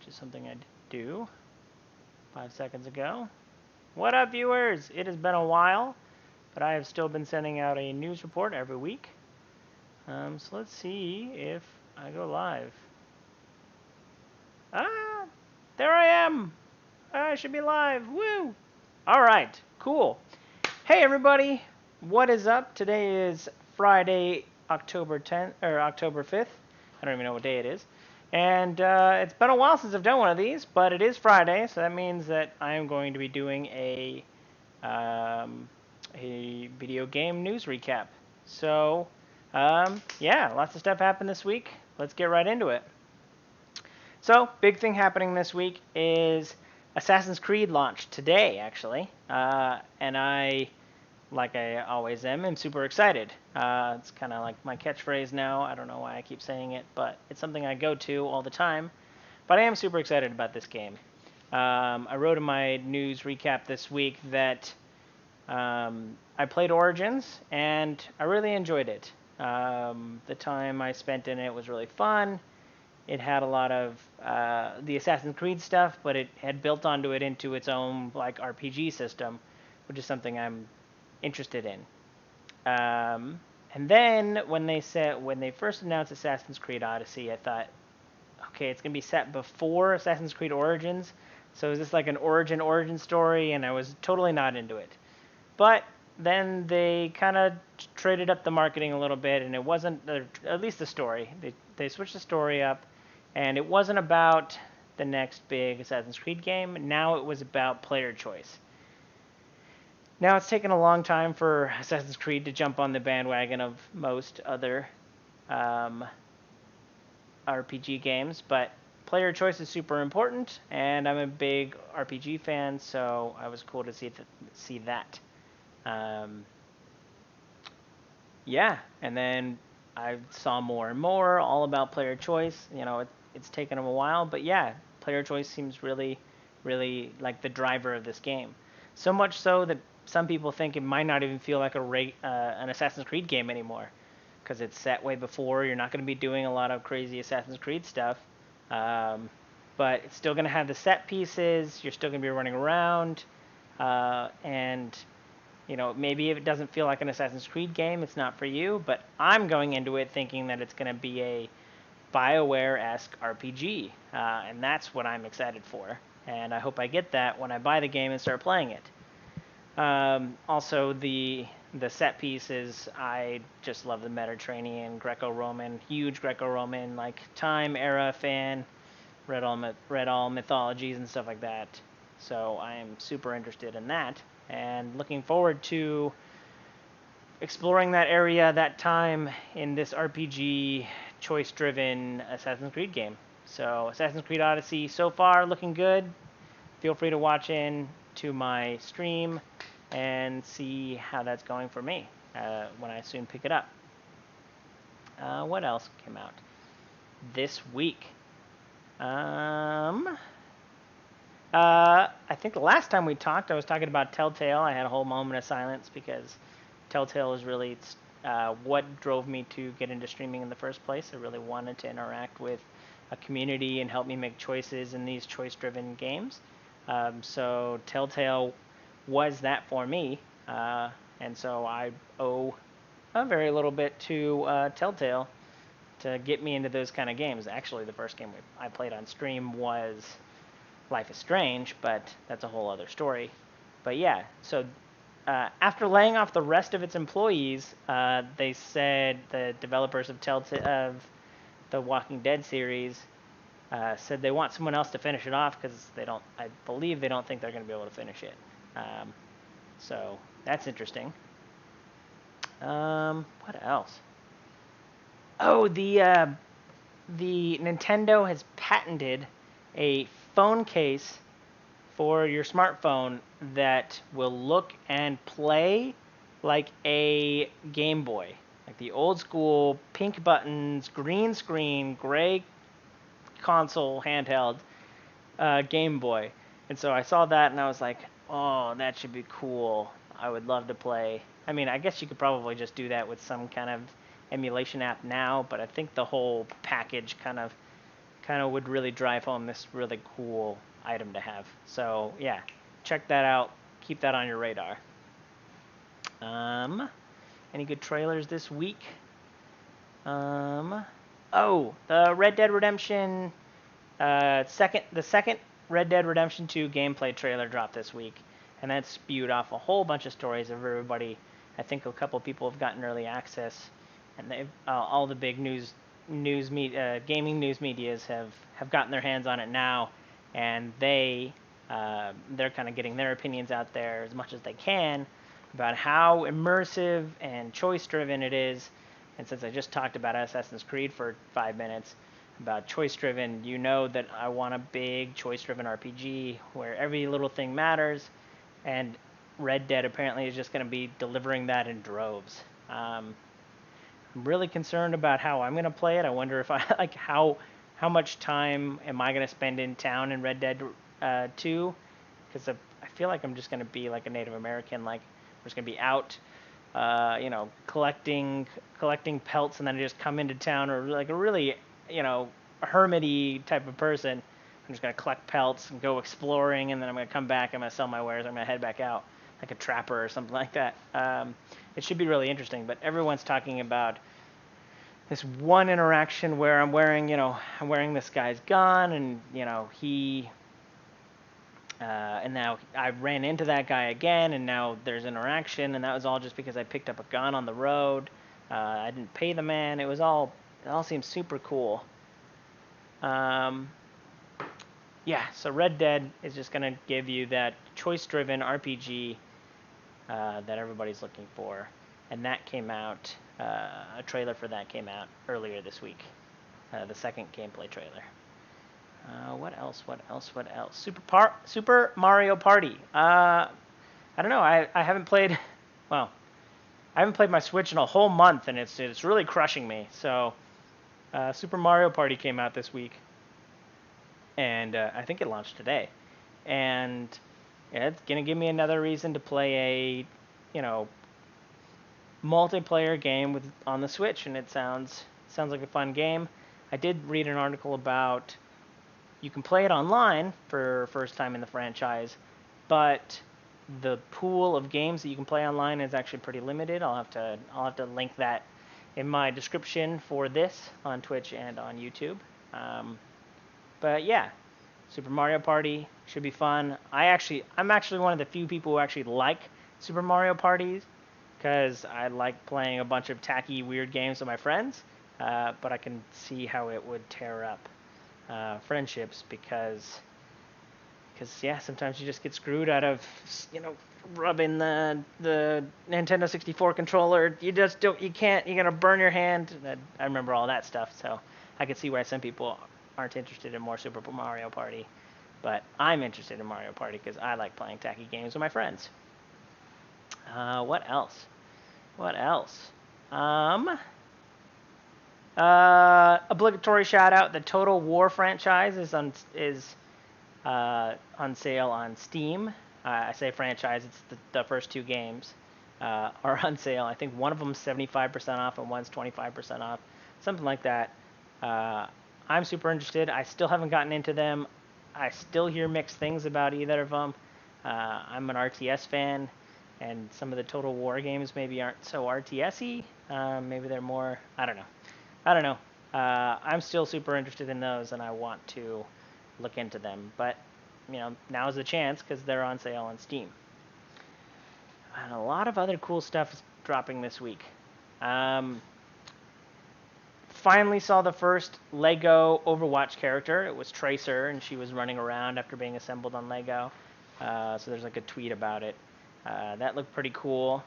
which is something I did do 5 seconds ago. What up, viewers? It has been a while, but I have still been sending out a news report every week. So let's see if I go live. Ah, there I am. I should be live. Woo! All right, cool. Hey, everybody. What is up? Today is Friday, October 10th or October 5th. I don't even know what day it is. And it's been a while since I've done one of these, but it is Friday, so that means that I am going to be doing a video game news recap. So, yeah, lots of stuff happened this week. Let's get right into it. So, big thing happening this week is Assassin's Creed launched today, actually, and I, like I always am super excited. It's kind of like my catchphrase now. I don't know why I keep saying it, but it's something I go to all the time. But I am super excited about this game. I wrote in my news recap this week that I played Origins, and I really enjoyed it. The time I spent in it was really fun. It had a lot of the Assassin's Creed stuff, but it had built onto it into its own like RPG system, which is something I'm interested in. And then when they first announced Assassin's Creed Odyssey, I thought, okay, it's gonna be set before Assassin's Creed Origins, so is this like an origin story? And I was totally not into it. But then they kind of traded up the marketing a little bit, and it wasn't at least the story. They switched the story up, and it wasn't about the next big Assassin's Creed game. Now it was about player choice. Now it's taken a long time for Assassin's Creed to jump on the bandwagon of most other RPG games, but player choice is super important, and I'm a big RPG fan, so I was cool to see that. Yeah, and then I saw more and more all about player choice. You know, it's taken them a while, but yeah, player choice seems really, really like the driver of this game. So much so that some people think it might not even feel like an Assassin's Creed game anymore, because it's set way before. You're not going to be doing a lot of crazy Assassin's Creed stuff, but it's still going to have the set pieces. You're still going to be running around, and you know, maybe if it doesn't feel like an Assassin's Creed game, it's not for you, but I'm going into it thinking that it's going to be a BioWare-esque RPG, and that's what I'm excited for. And I hope I get that when I buy the game and start playing it. Also, the set pieces, I just love the Mediterranean, Greco-Roman, huge Greco-Roman, like time era fan, read all mythologies and stuff like that. So I am super interested in that, and looking forward to exploring that area, that time in this RPG choice-driven Assassin's Creed game. So Assassin's Creed Odyssey so far looking good. Feel free to watch in to my stream and see how that's going for me when I soon pick it up. What else came out this week? I think the last time we talked, I was talking about Telltale. I had a whole moment of silence because Telltale is really what drove me to get into streaming in the first place. I really wanted to interact with a community and help me make choices in these choice-driven games. So Telltale was that for me, and so I owe a very little bit to Telltale to get me into those kind of games. Actually, the first game I played on stream was Life is Strange, but that's a whole other story. But yeah, so after laying off the rest of its employees, they said the developers of the Walking Dead series said they want someone else to finish it off because I believe they don't think they're going to be able to finish it. So that's interesting. What else? Oh, the Nintendo has patented a phone case for your smartphone that will look and play like a Game Boy, like the old school pink buttons, green screen, gray console handheld Game Boy. And so I saw that and I was like, oh, that should be cool. I would love to play. I mean, I guess you could probably just do that with some kind of emulation app now, but I think the whole package kind of kind of would really drive home this really cool item to have. So yeah, check that out. Keep that on your radar. Any good trailers this week? Oh, the Red Dead Redemption the second Red Dead Redemption 2 gameplay trailer dropped this week, and that spewed off a whole bunch of stories of everybody. I think a couple of people have gotten early access, and they've all the big gaming news medias have gotten their hands on it now, and they're kind of getting their opinions out there as much as they can about how immersive and choice driven it is. And since I just talked about Assassin's Creed for 5 minutes, about choice driven, you know that I want a big choice driven RPG where every little thing matters, and Red Dead apparently is just going to be delivering that in droves. I'm really concerned about how I'm going to play it. I wonder if I like how much time am I going to spend in town in Red Dead 2, because I feel like I'm just going to be like a Native American, like I'm just going to be out collecting pelts, and then I just come into town, or like a really, hermity type of person. I'm just gonna collect pelts and go exploring, and then I'm gonna come back. I'm gonna sell my wares. I'm gonna head back out like a trapper or something like that. It should be really interesting. But everyone's talking about this one interaction where I'm wearing this guy's gun, and and now I ran into that guy again, and now there's interaction, and that was all just because I picked up a gun on the road. I didn't pay the man. It all seems super cool. Yeah, so Red Dead is just gonna give you that choice-driven RPG that everybody's looking for, and that came out. A trailer for that came out earlier this week. The second gameplay trailer. What else? Super Mario Party. I don't know. I haven't played. Well, I haven't played my Switch in a whole month, and it's really crushing me. So, Super Mario Party came out this week, and I think it launched today. And yeah, it's gonna give me another reason to play a multiplayer game on the Switch, and it sounds like a fun game. I did read an article about you can play it online for first time in the franchise, but the pool of games that you can play online is actually pretty limited. I'll have to link that in my description for this on Twitch and on YouTube. But yeah, Super Mario Party should be fun. I'm actually one of the few people who actually like Super Mario Parties, because I like playing a bunch of tacky, weird games with my friends. But I can see how it would tear up friendships, because yeah, sometimes you just get screwed out of rubbing the Nintendo 64 controller. You can't. You're gonna burn your hand. I remember all that stuff, so I could see why some people aren't interested in more Super Mario Party. But I'm interested in Mario Party because I like playing tacky games with my friends. What else? Obligatory shout out: the Total War franchise is on sale on Steam. I say franchise; it's the first two games are on sale. I think one of them's 75% off and one's 25% off, something like that. I'm super interested. I still haven't gotten into them. I still hear mixed things about either of them. I'm an RTS fan, and some of the Total War games maybe aren't so RTS-y. Maybe they're more. I don't know. I'm still super interested in those, and I want to look into them. But now's the chance because they're on sale on Steam. And a lot of other cool stuff is dropping this week. Finally saw the first Lego Overwatch character. It was Tracer, and she was running around after being assembled on Lego. So there's like a tweet about it. That looked pretty cool.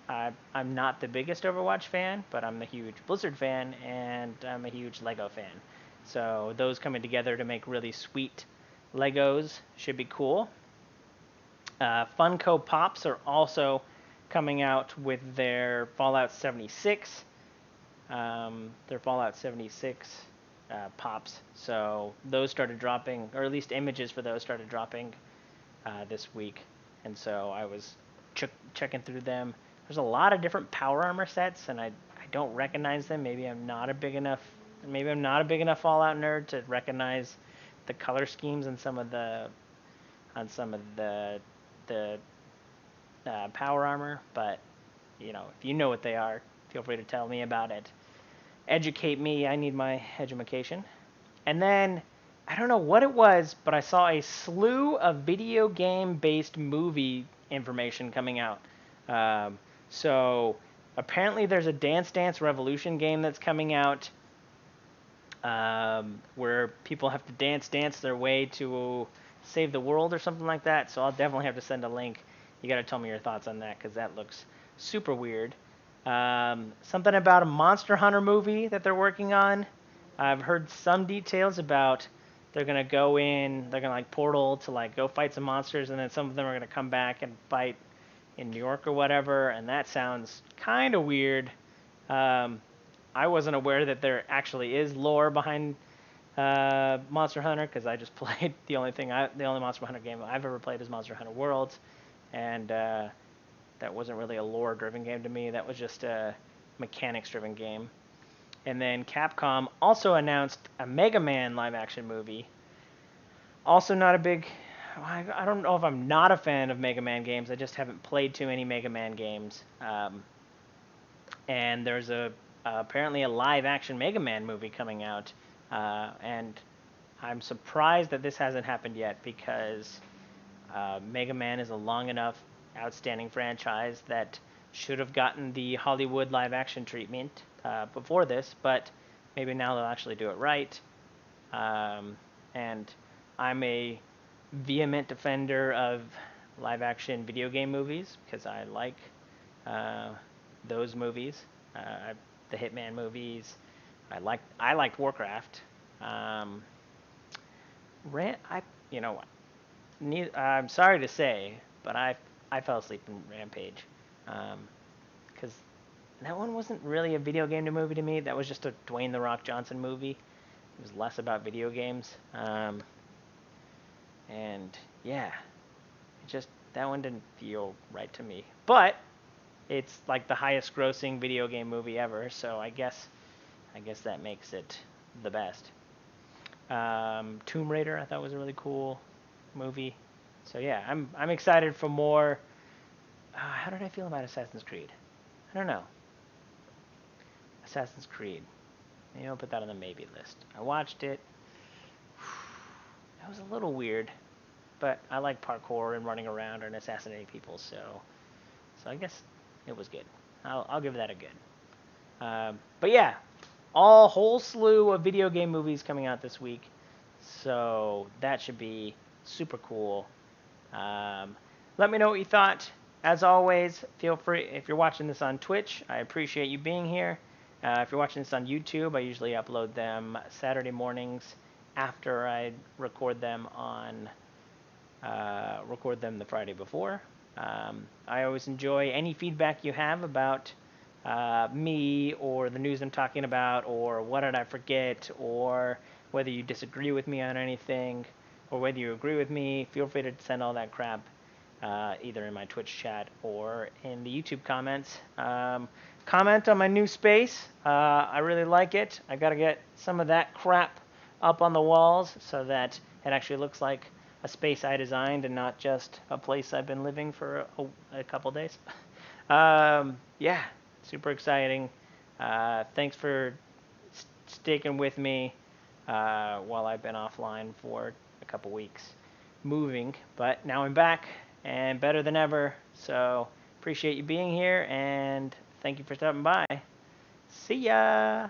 I'm not the biggest Overwatch fan, but I'm a huge Blizzard fan, and I'm a huge Lego fan. So those coming together to make really sweet Legos should be cool. Funko Pops are also coming out with their Fallout 76. Their Fallout 76 pops. So those started dropping, or at least images for those started dropping this week. And so I was checking through them. There's a lot of different power armor sets, and I don't recognize them. Maybe I'm not a big enough maybe I'm not a big enough Fallout nerd to recognize the color schemes and some of the the power armor, but if you know what they are, feel free to tell me about it. Educate me. I need my education. And then I don't know what it was, but I saw a slew of video game based movie information coming out. So apparently there's a Dance Dance Revolution game that's coming out, where people have to dance their way to save the world or something like that. So I'll definitely have to send a link. You got to tell me your thoughts on that because that looks super weird. Something about a Monster Hunter movie that they're working on. I've heard some details about they're gonna go in, they're gonna like portal to like go fight some monsters, and then some of them are gonna come back and fight in New York or whatever, and that sounds kind of weird. Um, I wasn't aware that there actually is lore behind Monster Hunter because I just played the only Monster Hunter game I've ever played is Monster Hunter Worlds, and that wasn't really a lore-driven game to me. That was just a mechanics-driven game. And then Capcom also announced a Mega Man live-action movie. Also not a big... I don't know if I'm not a fan of Mega Man games. I just haven't played too many Mega Man games. And there's apparently a live-action Mega Man movie coming out. And I'm surprised that this hasn't happened yet because Mega Man is a long enough, outstanding franchise that should have gotten the Hollywood live-action treatment before this, but maybe now they'll actually do it right. And I'm a vehement defender of live-action video game movies because I like those movies, the Hitman movies. I liked Warcraft. I I'm sorry to say, but I fell asleep in Rampage, because that one wasn't really a video game movie to me. That was just a Dwayne the Rock Johnson movie. It was less about video games, and yeah, that one didn't feel right to me. But it's like the highest grossing video game movie ever, so I guess that makes it the best. Tomb Raider I thought was a really cool movie. So yeah, I'm excited for more. How did I feel about Assassin's Creed? I don't know. Assassin's Creed. Maybe I'll put that on the maybe list. I watched it. It was a little weird, but I like parkour and running around and assassinating people, so I guess it was good. I'll give that a good. But yeah, whole slew of video game movies coming out this week, so that should be super cool. Let me know what you thought. As always, feel free, if you're watching this on Twitch, I appreciate you being here. If you're watching this on YouTube, I usually upload them Saturday mornings after I record them the Friday before. I always enjoy any feedback you have about me or the news I'm talking about, or what did I forget, or whether you disagree with me on anything, or whether you agree with me. Feel free to send all that crap either in my Twitch chat or in the YouTube comments. Comment on my new space. I really like it. I got to get some of that crap up on the walls so that it actually looks like a space I designed and not just a place I've been living for a couple days. Yeah, super exciting. Thanks for sticking with me while I've been offline for a couple weeks moving, but now I'm back and better than ever. So appreciate you being here and thank you for stopping by. See ya.